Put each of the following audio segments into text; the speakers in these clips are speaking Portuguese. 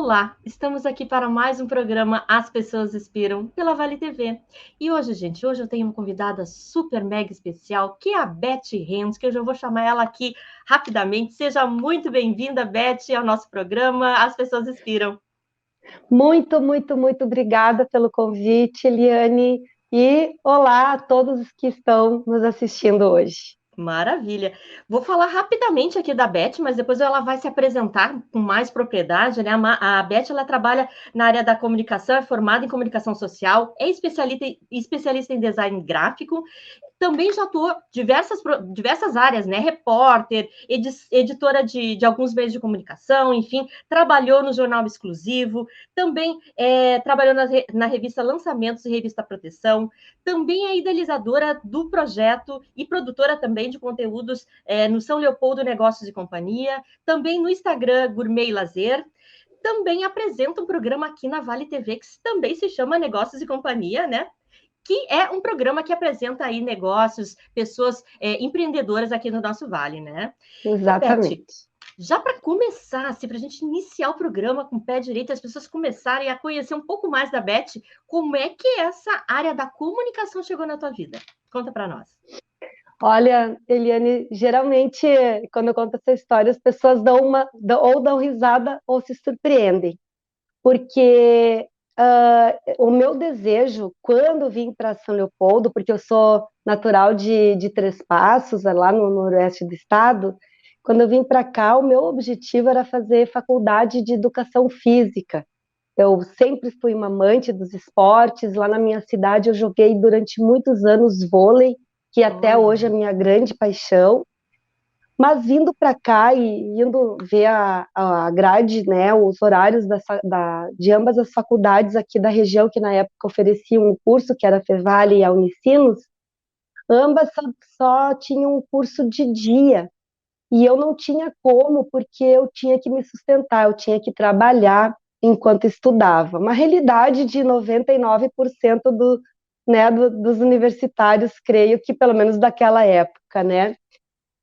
Olá, estamos aqui para mais um programa As Pessoas Inspiram pela Vale TV. E hoje, gente, eu tenho uma convidada super mega especial, que é a Beth Renz, que eu já vou chamar ela aqui rapidamente. Seja muito bem-vinda, Beth, ao nosso programa As Pessoas Inspiram. Muito, muito, muito obrigada pelo convite, Eliane. E olá a todos que estão nos assistindo hoje. Maravilha. Vou falar rapidamente aqui da Beth, mas depois ela vai se apresentar com mais propriedade, né? A Beth, ela trabalha na área da comunicação, é formada em comunicação social, é especialista em design gráfico, também já atuou diversas áreas, né? Repórter, editora de alguns meios de comunicação, enfim, trabalhou no Jornal Exclusivo, também trabalhou na revista Lançamentos e revista Proteção, também é idealizadora do projeto e produtora também de conteúdos no São Leopoldo Negócios e Companhia, também no Instagram Gourmet e Lazer, também apresenta um programa aqui na Vale TV que também se chama Negócios e Companhia, né? Que é um programa que apresenta aí negócios, pessoas empreendedoras aqui no nosso Vale, né? Então, Beth, Exatamente. já para começar, assim, para a gente iniciar o programa com o pé direito, as pessoas começarem a conhecer um pouco mais da Beth, como é que essa área da comunicação chegou na tua vida? Conta para nós. Olha, Eliane, geralmente quando eu conto essa história, as pessoas ou dão risada ou se surpreendem, porque o meu desejo, quando vim para São Leopoldo, porque eu sou natural de Três Passos, lá no noroeste do estado, quando eu vim para cá, o meu objetivo era fazer faculdade de educação física. Eu sempre fui uma amante dos esportes. Lá na minha cidade, eu joguei durante muitos anos vôlei, que até hoje é a Olha, minha grande paixão. Mas vindo para cá e indo ver a grade, né, os horários de ambas as faculdades aqui da região, que na época ofereciam um curso, que era a Fevale e a Unicinos, ambas só tinham um curso de dia. E eu não tinha como, porque eu tinha que me sustentar, eu tinha que trabalhar enquanto estudava. Uma realidade de 99% dos universitários, creio que pelo menos daquela época, né?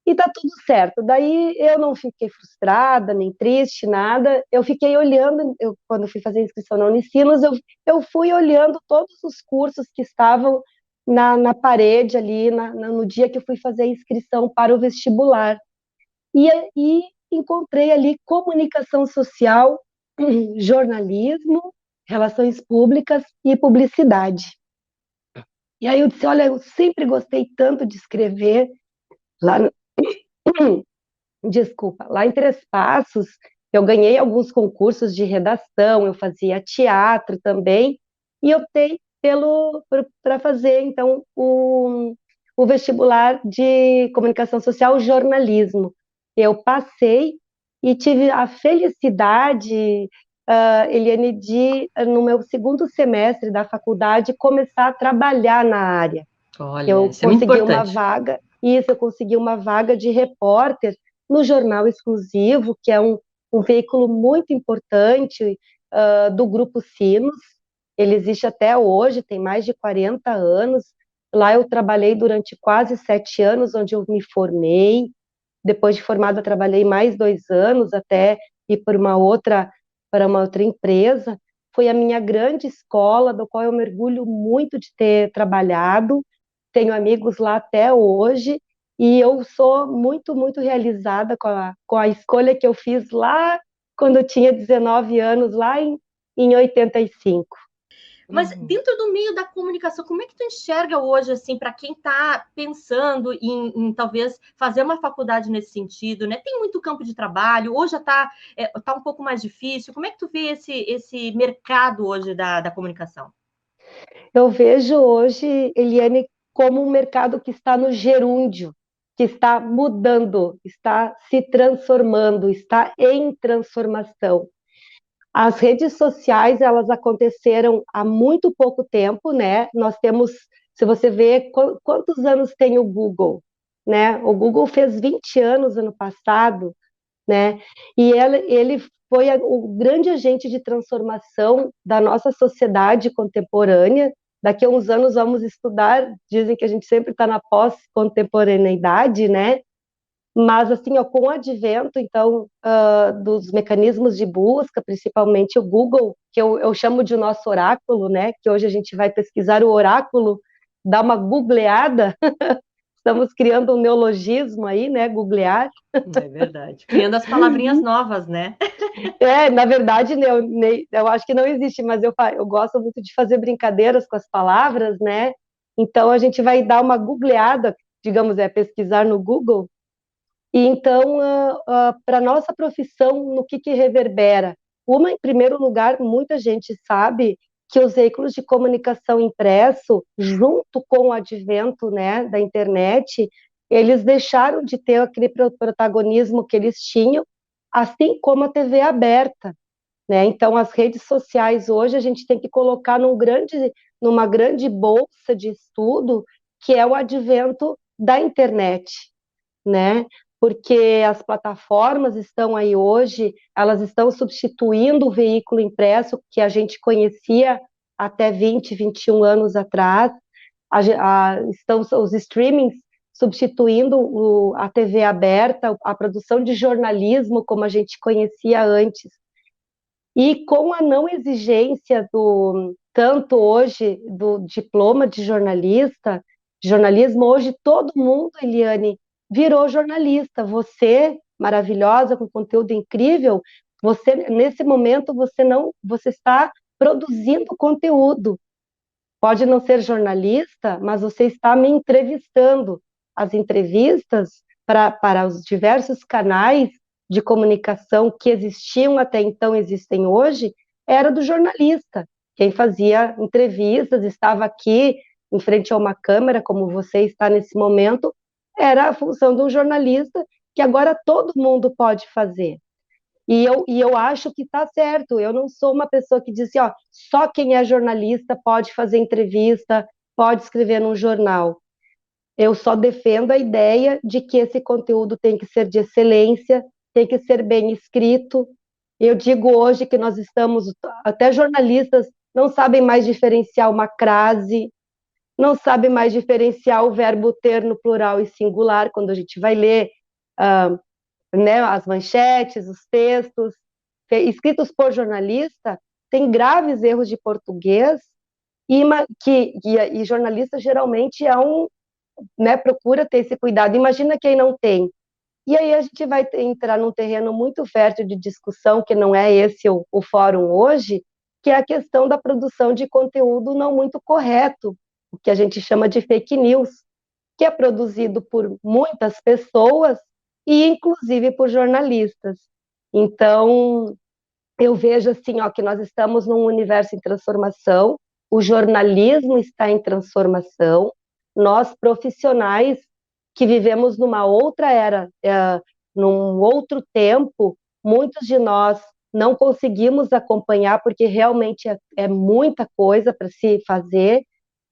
E tá tudo certo. Daí eu não fiquei frustrada, nem triste, nada. Eu fiquei olhando, quando fui fazer inscrição na Unicinos, eu fui olhando todos os cursos que estavam na parede ali, no dia que eu fui fazer a inscrição para o vestibular. E encontrei ali comunicação social, jornalismo, relações públicas e publicidade. E aí eu disse, olha, eu sempre gostei tanto de escrever. Lá, desculpa, lá em Três Passos, eu ganhei alguns concursos de redação, eu fazia teatro também, e optei para fazer, então, o vestibular de comunicação social, jornalismo. Eu passei e tive a felicidade, Eliane, no meu segundo semestre da faculdade, começar a trabalhar na área. olha, Eu isso é muito consegui uma importante. vaga, isso, eu consegui uma vaga de repórter no Jornal Exclusivo, que é um veículo muito importante do Grupo Sinos. Ele existe até hoje, tem mais de 40 anos. Lá eu trabalhei durante quase 7 anos, onde eu me formei. Depois de formada, trabalhei mais 2 anos até ir para uma outra empresa. Foi a minha grande escola, do qual eu mergulho muito de ter trabalhado. Tenho amigos lá até hoje e eu sou muito, muito realizada com a escolha que eu fiz lá quando eu tinha 19 anos, lá em 85. Mas dentro do meio da comunicação, como é que tu enxerga hoje, assim, para quem está pensando em talvez fazer uma faculdade nesse sentido, né? Tem muito campo de trabalho, hoje já tá um pouco mais difícil. Como é que tu vê esse mercado hoje da comunicação? Eu vejo hoje, Eliane, como um mercado que está no gerúndio, que está mudando, está se transformando, está em transformação. As redes sociais, elas aconteceram há muito pouco tempo, né? Nós temos, se você vê quantos anos tem o Google, né? O Google fez 20 anos ano passado, né? E ele foi o grande agente de transformação da nossa sociedade contemporânea. Daqui a uns anos vamos estudar, dizem que a gente sempre está na pós-contemporaneidade, né? Mas, assim, ó, com o advento, então, dos mecanismos de busca, principalmente o Google, que eu chamo de nosso oráculo, né? Que hoje a gente vai pesquisar o oráculo, dar uma googleada. Estamos criando um neologismo aí, né? Googlear. É verdade. Criando as palavrinhas novas, né? Na verdade, eu acho que não existe, mas eu gosto muito de fazer brincadeiras com as palavras, né? Então, a gente vai dar uma googleada, digamos, pesquisar no Google. E então, para nossa profissão, no que reverbera? Uma, em primeiro lugar, muita gente sabe que os veículos de comunicação impresso, junto com o advento, né, da internet, eles deixaram de ter aquele protagonismo que eles tinham, assim como a TV aberta, né? Então, as redes sociais hoje a gente tem que colocar numa grande bolsa de estudo, que é o advento da internet, né? Porque as plataformas estão aí hoje, elas estão substituindo o veículo impresso que a gente conhecia até 20, 21 anos atrás. Estão os streamings substituindo a TV aberta, a produção de jornalismo como a gente conhecia antes. E com a não exigência tanto hoje do diploma de jornalista, de jornalismo, hoje todo mundo, Eliane, virou jornalista. Você, maravilhosa, com conteúdo incrível, você nesse momento você está produzindo conteúdo. Pode não ser jornalista, mas você está me entrevistando. As entrevistas para os diversos canais de comunicação que existiam até então, existem hoje, era do jornalista. Quem fazia entrevistas, estava aqui em frente a uma câmera, como você está nesse momento, era a função de um jornalista que agora todo mundo pode fazer. E eu acho que está certo. Eu não sou uma pessoa que diz assim, ó, só quem é jornalista pode fazer entrevista, pode escrever num jornal. Eu só defendo a ideia de que esse conteúdo tem que ser de excelência, tem que ser bem escrito. Eu digo hoje que nós estamos, até jornalistas não sabem mais diferenciar uma crase, não sabem mais diferenciar o verbo ter no plural e singular, quando a gente vai ler né, as manchetes, os textos, escritos por jornalista, tem graves erros de português e jornalista geralmente né, procura ter esse cuidado. Imagina quem não tem. E aí a gente vai entrar num terreno muito fértil de discussão, que não é esse o fórum hoje, que é a questão da produção de conteúdo não muito correto, o que a gente chama de fake news, que é produzido por muitas pessoas e inclusive por jornalistas. Então, eu vejo assim, ó, que nós estamos num universo em transformação, o jornalismo está em transformação, nós profissionais que vivemos numa outra era, num outro tempo, muitos de nós não conseguimos acompanhar porque realmente é muita coisa para se fazer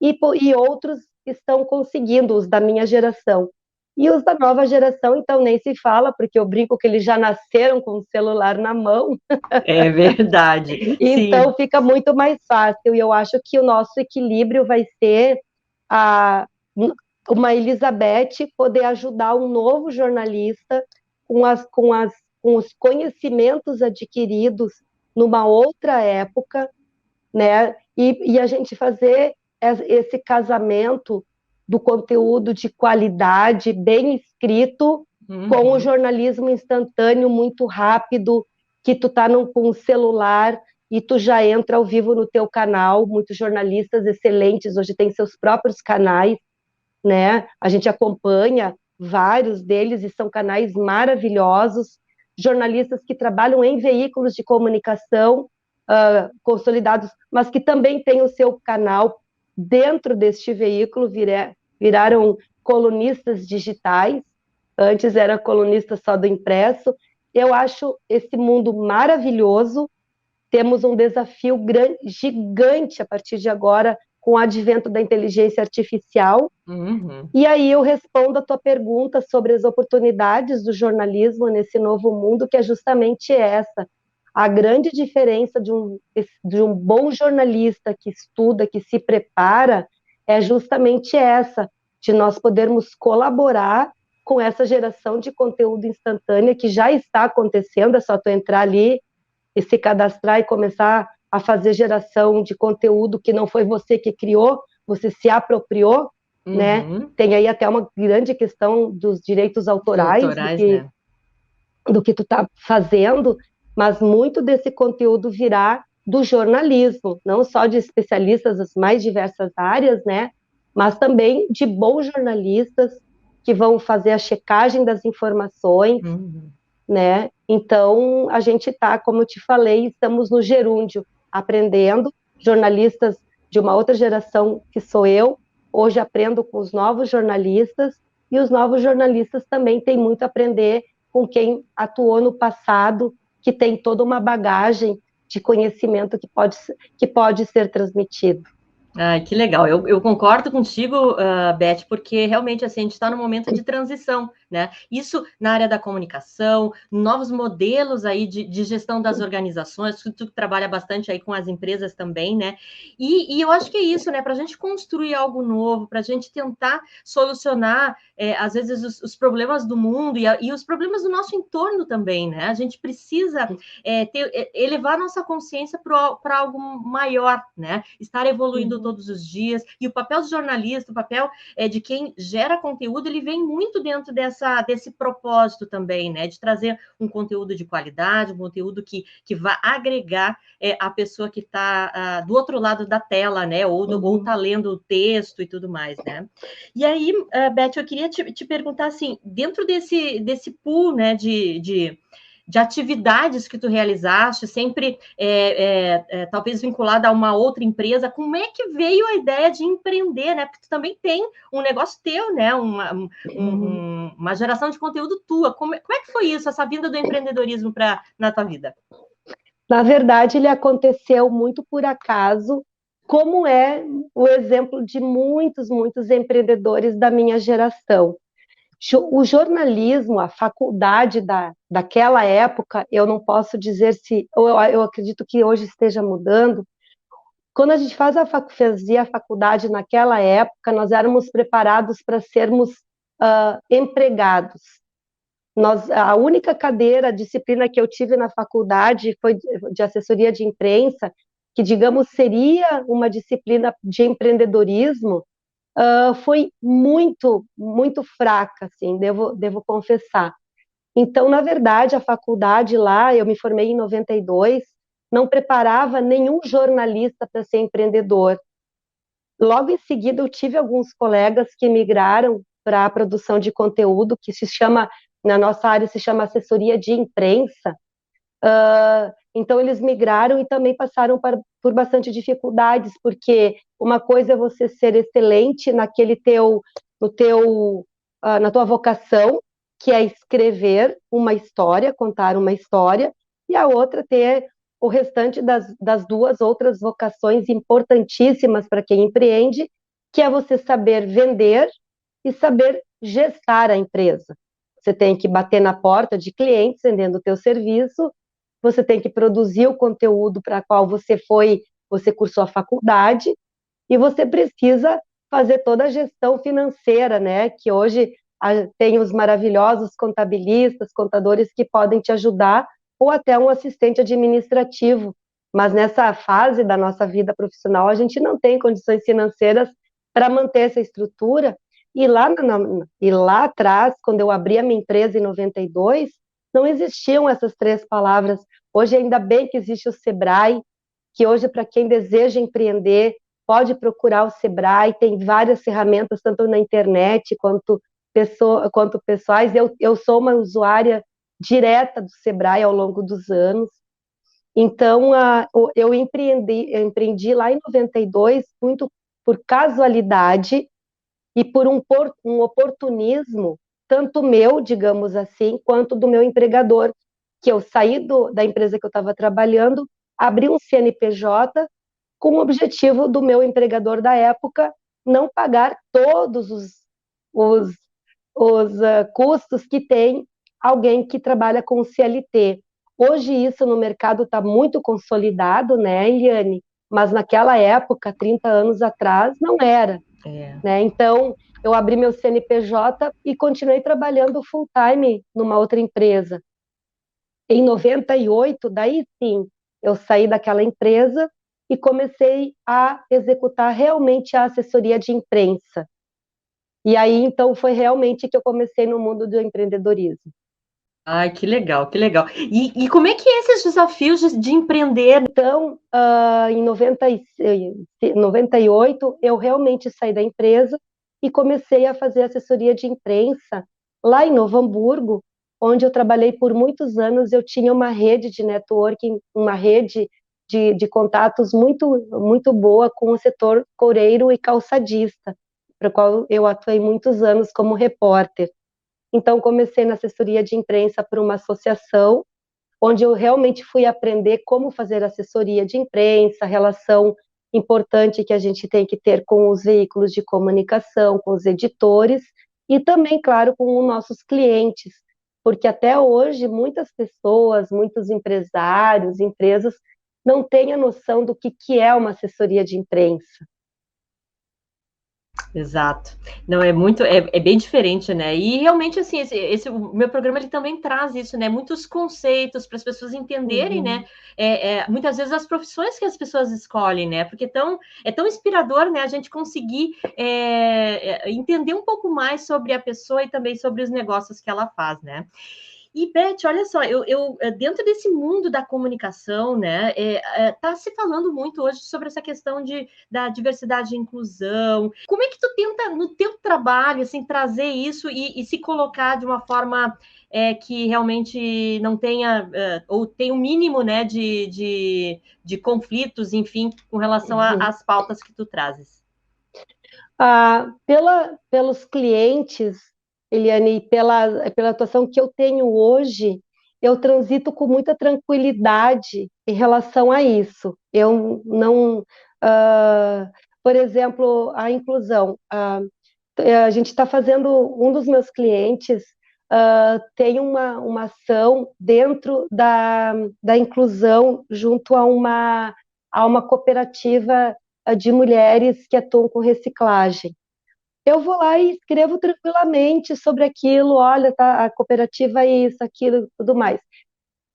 e outros estão conseguindo, os da minha geração. E os da nova geração, então, nem se fala, porque eu brinco que eles já nasceram com o celular na mão. É verdade, Então, sim. fica muito mais fácil. E eu acho que o nosso equilíbrio vai ser a, uma Elizabeth poder ajudar um novo jornalista com os conhecimentos adquiridos numa outra época, né? E a gente fazer esse casamento do conteúdo de qualidade, bem escrito, com o Uhum. jornalismo instantâneo, muito rápido, que tu tá com um celular e tu já entra ao vivo no teu canal. Muitos jornalistas excelentes hoje têm seus próprios canais, né? A gente acompanha vários deles e são canais maravilhosos. Jornalistas que trabalham em veículos de comunicação consolidados, mas que também têm o seu canal dentro deste veículo, viraram colunistas digitais. Antes era colunista só do impresso. Eu acho esse mundo maravilhoso. Temos um desafio gigante a partir de agora com o advento da inteligência artificial. Uhum. E aí eu respondo a tua pergunta sobre as oportunidades do jornalismo nesse novo mundo, que é justamente essa. A grande diferença de um bom jornalista que estuda, que se prepara, é justamente essa, de nós podermos colaborar com essa geração de conteúdo instantânea que já está acontecendo, é só tu entrar ali e se cadastrar e começar a fazer geração de conteúdo que não foi você que criou, você se apropriou, né? Tem aí até uma grande questão dos direitos autorais Né? do que tu está fazendo, mas muito desse conteúdo virá do jornalismo, não só de especialistas das mais diversas áreas, né? Mas também de bons jornalistas que vão fazer a checagem das informações, né? Então, a gente está, como eu te falei, estamos no gerúndio, aprendendo, jornalistas de uma outra geração que sou eu, hoje aprendo com os novos jornalistas, e os novos jornalistas também têm muito a aprender com quem atuou no passado, que tem toda uma bagagem de conhecimento que pode ser transmitido. Ai, que legal. Eu concordo contigo, Beth, porque realmente assim, a gente está num momento de transição, né? Isso na área da comunicação, novos modelos aí de gestão das organizações, tu trabalha bastante aí com as empresas também, né? E eu acho que é isso, né? Para a gente construir algo novo, para a gente tentar solucionar, às vezes, os problemas do mundo e os problemas do nosso entorno também, né? A gente precisa elevar a nossa consciência para algo maior, né? Estar evoluindo todos os dias, e o papel do jornalista, o papel de quem gera conteúdo, ele vem muito dentro desse propósito também, né, de trazer um conteúdo de qualidade, um conteúdo que vai agregar a pessoa que está do outro lado da tela, né, ou está lendo o texto e tudo mais, né. E aí, Beth, eu queria te perguntar, assim, dentro desse pool, né, de atividades que tu realizaste, sempre talvez vinculada a uma outra empresa, como é que veio a ideia de empreender, né? Porque tu também tem um negócio teu, né? Uma geração de conteúdo tua. Como é que foi isso, essa vinda do empreendedorismo na tua vida? Na verdade, ele aconteceu muito por acaso, como é o exemplo de muitos, muitos empreendedores da minha geração. O jornalismo, a faculdade daquela época, eu não posso dizer se, eu acredito que hoje esteja mudando. Quando a gente fazia a faculdade naquela época, nós éramos preparados para sermos empregados. A única cadeira, disciplina que eu tive na faculdade foi de assessoria de imprensa, que, digamos, seria uma disciplina de empreendedorismo, foi muito, muito fraca, assim, devo confessar. Então, na verdade, a faculdade lá, eu me formei em 92, não preparava nenhum jornalista para ser empreendedor. Logo em seguida, eu tive alguns colegas que migraram para a produção de conteúdo, que se chama, na nossa área, se chama assessoria de imprensa. Então, eles migraram e também passaram por bastante dificuldades, porque uma coisa é você ser excelente na tua vocação, que é escrever uma história, contar uma história, e a outra ter o restante das duas outras vocações importantíssimas para quem empreende, que é você saber vender e saber gestar a empresa. Você tem que bater na porta de clientes vendendo o teu serviço, você tem que produzir o conteúdo para qual você cursou a faculdade, e você precisa fazer toda a gestão financeira, né? Que hoje tem os maravilhosos contabilistas, contadores que podem te ajudar, ou até um assistente administrativo. Mas nessa fase da nossa vida profissional, a gente não tem condições financeiras para manter essa estrutura. E lá atrás, quando eu abri a minha empresa em 92, não existiam essas três palavras. Hoje, ainda bem que existe o Sebrae, que hoje, para quem deseja empreender, pode procurar o Sebrae, tem várias ferramentas, tanto na internet quanto pessoais. Eu sou uma usuária direta do Sebrae ao longo dos anos. Então, eu empreendi lá em 92, muito por casualidade e por um oportunismo, tanto meu, digamos assim, quanto do meu empregador, que eu saí da empresa que eu estava trabalhando, abri um CNPJ com o objetivo do meu empregador da época não pagar todos os custos que tem alguém que trabalha com CLT. Hoje isso no mercado está muito consolidado, né, Eliane? Mas naquela época, 30 anos atrás, não era. Né? Então, eu abri meu CNPJ e continuei trabalhando full time numa outra empresa. Em 98, daí sim, eu saí daquela empresa e comecei a executar realmente a assessoria de imprensa. E aí, então, foi realmente que eu comecei no mundo do empreendedorismo. Ai, que legal, que legal. E como é que é esses desafios de empreender? Então, em 98, eu realmente saí da empresa e comecei a fazer assessoria de imprensa lá em Novo Hamburgo, onde eu trabalhei por muitos anos. Eu tinha uma rede de networking, uma rede de contatos muito, muito boa com o setor coureiro e calçadista, para o qual eu atuei muitos anos como repórter. Então, comecei na assessoria de imprensa por uma associação, onde eu realmente fui aprender como fazer assessoria de imprensa, a relação importante que a gente tem que ter com os veículos de comunicação, com os editores, e também, claro, com os nossos clientes, porque até hoje muitas pessoas, muitos empresários, empresas, não têm a noção do que é uma assessoria de imprensa. Exato. Não, é bem diferente, né? E realmente, assim, o meu programa ele também traz isso, né? Muitos conceitos para as pessoas entenderem, né? Uhum. Muitas vezes as profissões que as pessoas escolhem, né? Porque é tão inspirador, né? A gente conseguir entender um pouco mais sobre a pessoa e também sobre os negócios que ela faz, né? E, Beth, olha só, dentro desse mundo da comunicação, né, tá se falando muito hoje sobre essa questão da diversidade e inclusão. Como é que tu tenta, no teu trabalho, assim, trazer isso e se colocar de uma forma que realmente não tenha, ou tem um mínimo, né, de conflitos, enfim, com relação Uhum. às pautas que tu trazes? Pelos clientes, Eliane, pela atuação que eu tenho hoje, eu transito com muita tranquilidade em relação a isso. Eu não, por exemplo, a inclusão. A gente está fazendo, um dos meus clientes tem uma ação dentro da inclusão junto a uma cooperativa de mulheres que atuam com reciclagem. Eu vou lá e escrevo tranquilamente sobre aquilo, olha, tá, a cooperativa é isso, aquilo, tudo mais.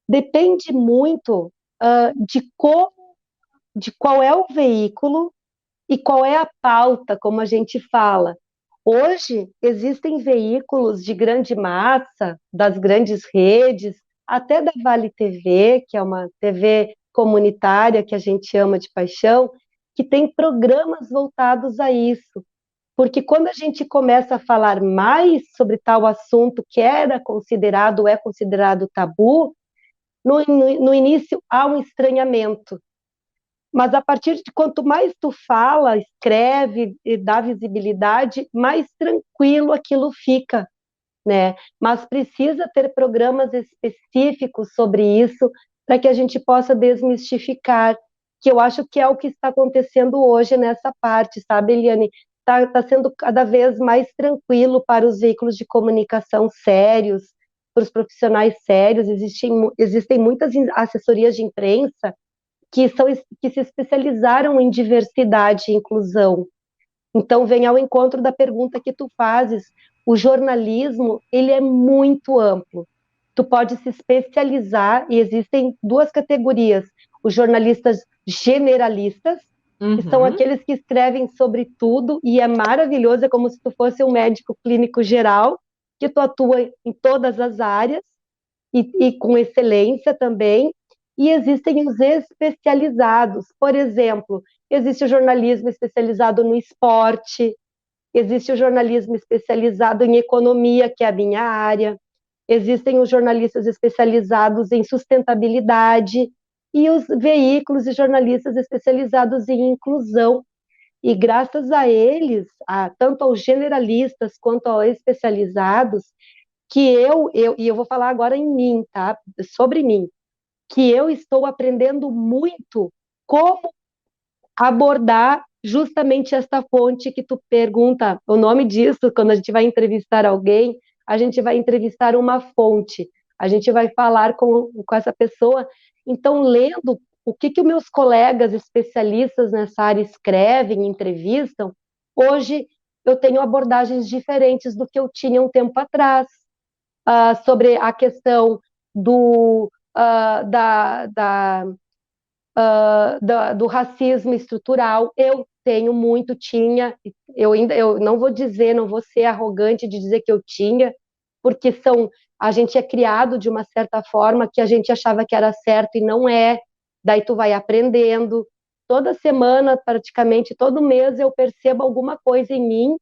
Depende muito de qual é o veículo e qual é a pauta, como a gente fala. Hoje, existem veículos de grande massa, das grandes redes, até da Vale TV, que é uma TV comunitária que a gente ama de paixão, que tem programas voltados a isso. Porque quando a gente começa a falar mais sobre tal assunto que é considerado tabu, no início há um estranhamento. Mas a partir de quanto mais tu fala, escreve e dá visibilidade, mais tranquilo aquilo fica, né? Mas precisa ter programas específicos sobre isso para que a gente possa desmistificar, que eu acho que é o que está acontecendo hoje nessa parte, sabe, Eliane? Tá sendo cada vez mais tranquilo para os veículos de comunicação sérios, para os profissionais sérios. Existem muitas assessorias de imprensa que se especializaram em diversidade e inclusão. Então, vem ao encontro da pergunta que tu fazes. O jornalismo, ele é muito amplo. Tu pode se especializar e existem duas categorias: os jornalistas generalistas, que são Uhum. aqueles que escrevem sobre tudo e é maravilhoso, é como se tu fosse um médico clínico geral, que tu atua em todas as áreas e com excelência também. E existem os especializados, por exemplo, existe o jornalismo especializado no esporte, existe o jornalismo especializado em economia, que é a minha área, existem os jornalistas especializados em sustentabilidade e os veículos e jornalistas especializados em inclusão. E graças a eles, tanto aos generalistas quanto aos especializados, e eu vou falar agora em mim, tá? Sobre mim, que eu estou aprendendo muito como abordar justamente essa fonte que tu pergunta. O nome disso, quando a gente vai entrevistar alguém, a gente vai entrevistar uma fonte, a gente vai falar com essa pessoa. Então, lendo o que os meus colegas especialistas nessa área escrevem, entrevistam, hoje eu tenho abordagens diferentes do que eu tinha um tempo atrás, sobre a questão do, ah, da, da, do racismo estrutural. Eu tenho muito, tinha, eu não vou dizer, não vou ser arrogante de dizer que eu tinha, porque a gente é criado de uma certa forma que a gente achava que era certo e não é, daí tu vai aprendendo. Toda semana, praticamente todo mês, eu percebo alguma coisa em mim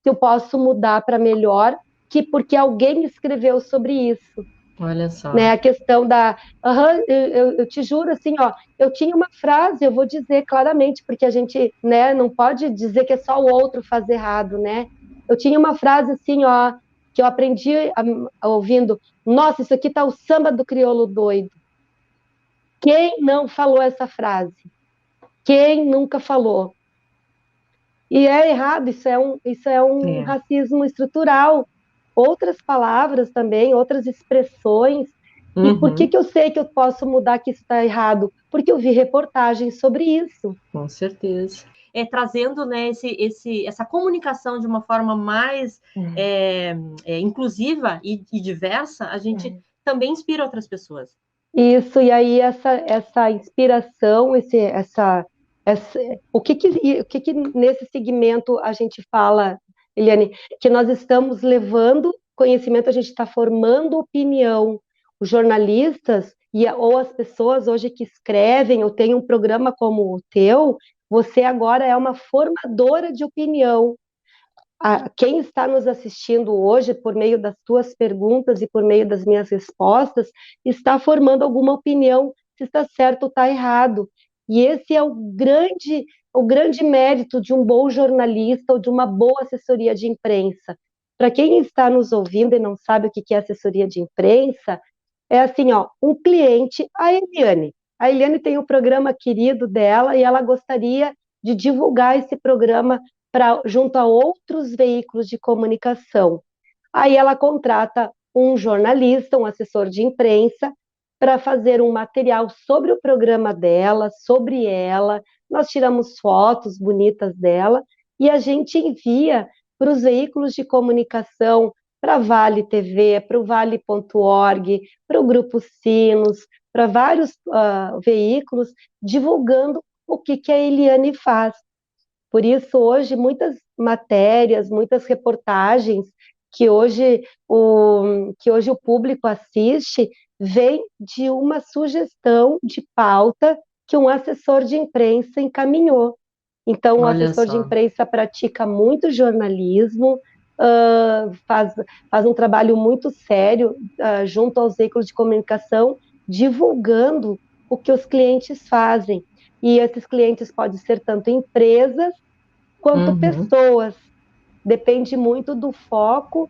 que eu posso mudar para melhor, que porque alguém escreveu sobre isso, Olha só. né? A questão eu te juro, assim, ó, eu tinha uma frase, eu vou dizer claramente, porque a gente, né, não pode dizer que é só o outro fazer errado, né? Eu tinha uma frase assim, ó, que eu aprendi ouvindo, nossa, isso aqui tá o samba do crioulo doido. Quem não falou essa frase? Quem nunca falou? E é errado, isso é um É. racismo estrutural. Outras palavras também, outras expressões. E por que Uhum, que eu sei que eu posso mudar que isso está errado? Porque eu vi reportagens sobre isso. com certeza. Trazendo, né, essa comunicação de uma forma mais inclusiva e diversa, a gente também inspira outras pessoas. Isso, e aí essa inspiração, essa, o que que nesse segmento a gente fala, Eliane, que nós estamos levando conhecimento, a gente está formando opinião. Os jornalistas ou as pessoas hoje que escrevem, ou tem um programa como o teu, você agora é uma formadora de opinião. Quem está nos assistindo hoje, por meio das tuas perguntas e por meio das minhas respostas, está formando alguma opinião se está certo ou está errado. E esse é o grande mérito de um bom jornalista ou de uma boa assessoria de imprensa. Para quem está nos ouvindo e não sabe o que é assessoria de imprensa, é assim, ó, um cliente, a Eliane. A Eliane tem um programa querido dela e ela gostaria de divulgar esse programa junto a outros veículos de comunicação. Aí ela contrata um jornalista, um assessor de imprensa, para fazer um material sobre o programa dela, sobre ela. Nós tiramos fotos bonitas dela e a gente envia para os veículos de comunicação, para a Vale TV, para o Vale.org, para o Grupo Sinos, para vários veículos, divulgando o que a Eliane faz. Por isso, hoje, muitas matérias, muitas reportagens que hoje o público assiste, vem de uma sugestão de pauta que um assessor de imprensa encaminhou. Então, o Olha assessor de só. imprensa pratica muito jornalismo, faz, faz um trabalho muito sério junto aos veículos de comunicação, divulgando o que os clientes fazem. E esses clientes podem ser tanto empresas quanto Uhum. pessoas. Depende muito do foco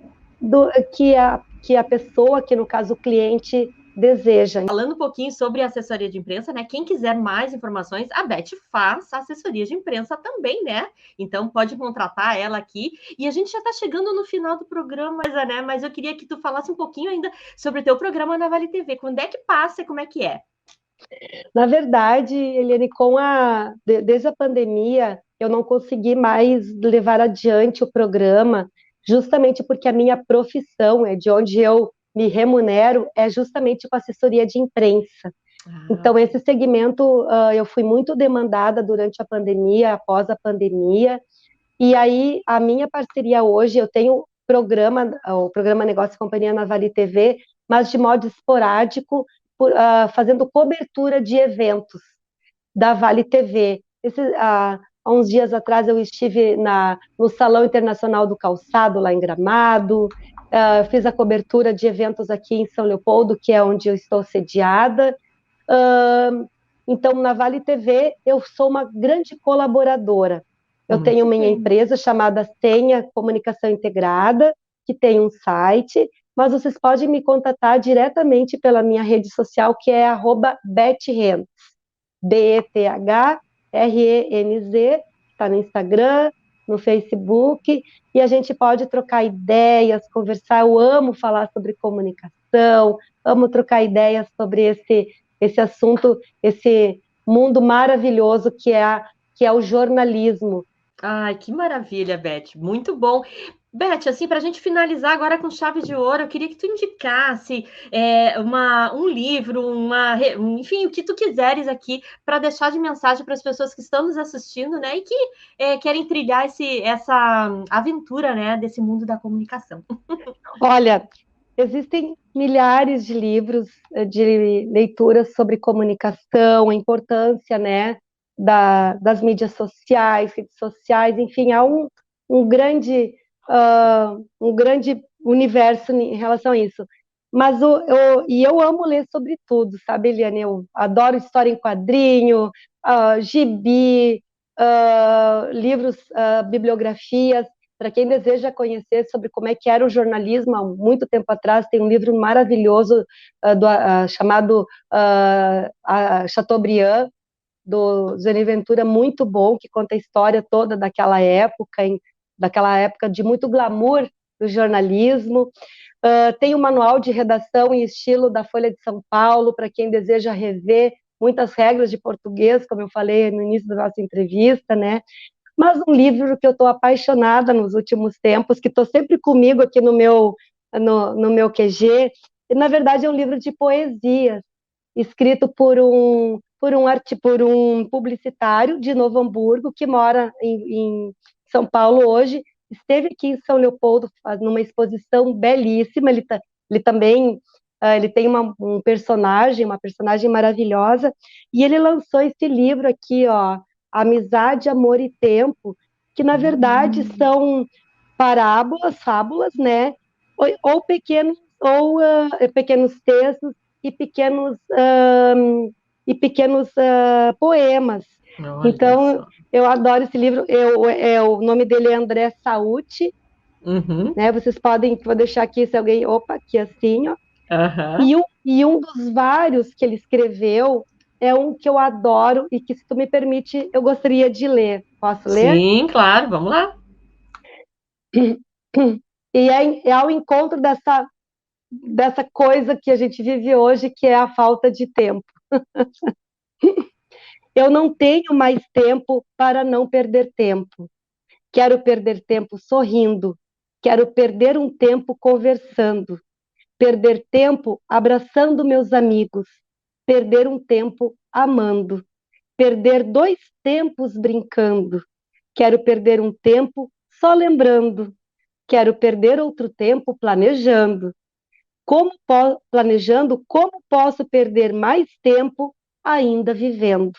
que a pessoa, que no caso o cliente, deseja. Falando um pouquinho sobre assessoria de imprensa, né? Quem quiser mais informações, a Beth faz assessoria de imprensa também, né? Então pode contratar ela aqui. E a gente já está chegando no final do programa, né? Mas eu queria que tu falasse um pouquinho ainda sobre o teu programa na Vale TV. Quando é que passa e como é que é? Na verdade, Eliane, desde a pandemia, eu não consegui mais levar adiante o programa, justamente porque a minha profissão, de onde eu me remunero, é justamente com assessoria de imprensa. Ah, Então, esse segmento, eu fui muito demandada durante a pandemia, após a pandemia, e aí a minha parceria hoje, eu tenho o programa Negócio e Companhia na Vale TV, mas de modo esporádico, fazendo cobertura de eventos da Vale TV. Há uns dias atrás eu estive no Salão Internacional do Calçado, lá em Gramado, fiz a cobertura de eventos aqui em São Leopoldo, que é onde eu estou sediada. Então, na Vale TV, eu sou uma grande colaboradora. Eu tenho muito minha bem. empresa chamada Senha Comunicação Integrada, que tem um site, mas vocês podem me contatar diretamente pela minha rede social, que é @betrenz, BETHRENZ, está no Instagram, no Facebook, e a gente pode trocar ideias, conversar. Eu amo falar sobre comunicação, amo trocar ideias sobre esse assunto, esse mundo maravilhoso que é o jornalismo. Ai, que maravilha, Beth, muito bom. Beth, assim, para a gente finalizar agora com chave de ouro, eu queria que tu indicasse um livro, enfim, o que tu quiseres aqui para deixar de mensagem para as pessoas que estão nos assistindo, né, e que querem trilhar essa aventura, né, desse mundo da comunicação. Olha, existem milhares de livros de leituras sobre comunicação, a importância, né, das mídias sociais, redes sociais, enfim, há um grande universo em relação a isso. Mas eu amo ler sobre tudo, sabe, Eliane? Eu adoro história em quadrinho, gibi, livros, bibliografias. Para quem deseja conhecer sobre como é que era o jornalismo há muito tempo atrás, tem um livro maravilhoso chamado Chateaubriand, do Zé Ventura, muito bom, que conta a história toda daquela época de muito glamour do jornalismo. Tem o manual de redação em estilo da Folha de São Paulo, para quem deseja rever muitas regras de português, como eu falei no início da nossa entrevista, né? Mas um livro que eu estou apaixonada nos últimos tempos, que estou sempre comigo aqui no meu QG, e, na verdade é um livro de poesias, escrito por um publicitário de Novo Hamburgo, que mora em São Paulo hoje, esteve aqui em São Leopoldo numa exposição belíssima, ele também ele tem uma personagem maravilhosa, e ele lançou esse livro aqui, ó, Amizade, Amor e Tempo, que na verdade são parábolas, fábulas, né? Pequenos textos e pequenos poemas. Olha Então, só. eu adoro esse livro. O nome dele é André Sauti, Uhum. né? Vou deixar aqui se alguém, opa, aqui assim, ó. Aham. E um dos vários que ele escreveu é um que eu adoro e que, se tu me permite, eu gostaria de ler. Posso ler? Sim, claro, vamos lá. E é ao encontro dessa coisa que a gente vive hoje, que é a falta de tempo. Eu não tenho mais tempo para não perder tempo. Quero perder tempo sorrindo. Quero perder um tempo conversando. Perder tempo abraçando meus amigos. Perder um tempo amando. Perder dois tempos brincando. Quero perder um tempo só lembrando. Quero perder outro tempo planejando. Planejando como posso perder mais tempo ainda vivendo.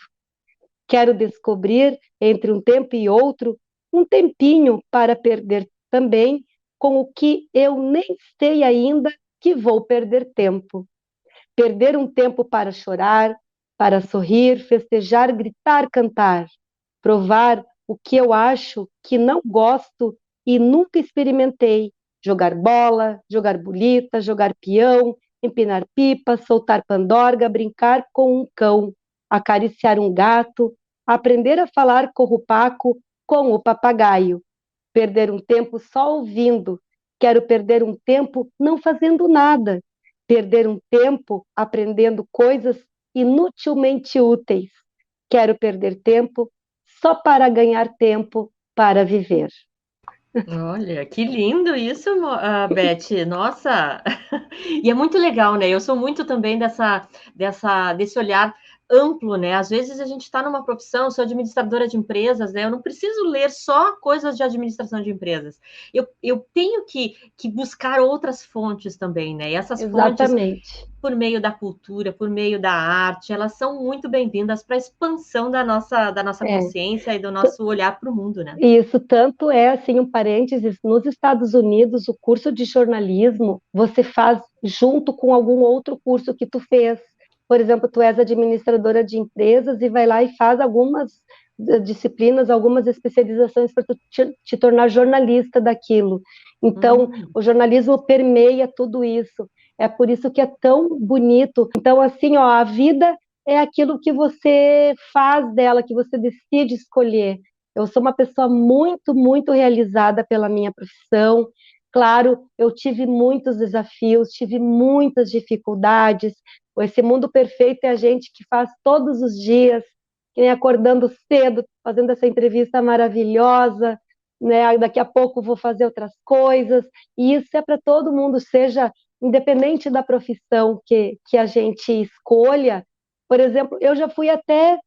Quero descobrir entre um tempo e outro um tempinho para perder também com o que eu nem sei ainda que vou perder tempo. Perder um tempo para chorar, para sorrir, festejar, gritar, cantar. Provar o que eu acho que não gosto e nunca experimentei. Jogar bola, jogar bolita, jogar peão, empinar pipa, soltar pandorga, brincar com um cão, acariciar um gato, aprender a falar corrupaco com o papagaio. Perder um tempo só ouvindo. Quero perder um tempo não fazendo nada. Perder um tempo aprendendo coisas inutilmente úteis. Quero perder tempo só para ganhar tempo para viver. Olha, que lindo isso, Beth. Nossa! E é muito legal, né? Eu sou muito também desse olhar amplo, né? Às vezes a gente está numa profissão, sou administradora de empresas, né? Eu não preciso ler só coisas de administração de empresas. Eu tenho que buscar outras fontes também, né? E essas fontes, Exatamente. por meio da cultura, por meio da arte, elas são muito bem-vindas para a expansão da nossa É. consciência e do nosso olhar para o mundo, né? Isso tanto é assim um parênteses, nos Estados Unidos o curso de jornalismo você faz junto com algum outro curso que tu fez. Por exemplo, tu és administradora de empresas e vai lá e faz algumas disciplinas, algumas especializações para tu te tornar jornalista daquilo. Então, Hum. o jornalismo permeia tudo isso. É por isso que é tão bonito. Então, assim, ó, a vida é aquilo que você faz dela, que você decide escolher. Eu sou uma pessoa muito, muito realizada pela minha profissão. Claro, eu tive muitos desafios, tive muitas dificuldades. Esse mundo perfeito é a gente que faz todos os dias, que nem acordando cedo, fazendo essa entrevista maravilhosa, né? Daqui a pouco vou fazer outras coisas, e isso é para todo mundo, seja independente da profissão que a gente escolha. Por exemplo, eu já fui até,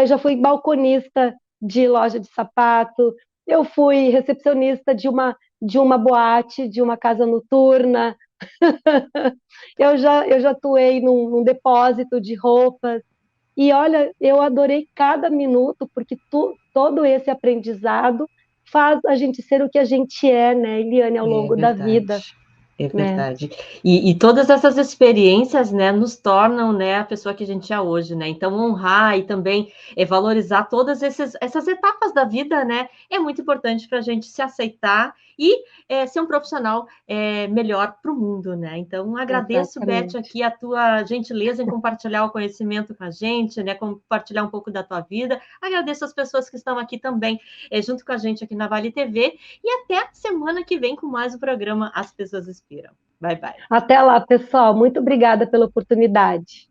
já fui balconista de loja de sapato, eu fui recepcionista de uma boate, de uma casa noturna, eu já atuei num depósito de roupas, e olha, eu adorei cada minuto, porque todo esse aprendizado faz a gente ser o que a gente é, né, Eliane, ao É longo da vida, verdade. É né? verdade. E todas essas experiências, né, nos tornam, né, a pessoa que a gente é hoje, né? Então, honrar e também valorizar todas essas etapas da vida, né, é muito importante para a gente se aceitar e ser um profissional melhor para o mundo, né? Então, agradeço, Beth, Exatamente. aqui a tua gentileza em compartilhar o conhecimento com a gente, né, compartilhar um pouco da tua vida. Agradeço as pessoas que estão aqui também, junto com a gente aqui na Vale TV. E até semana que vem com mais o programa As Pessoas Inspiram. Bye, bye. Até lá, pessoal. Muito obrigada pela oportunidade.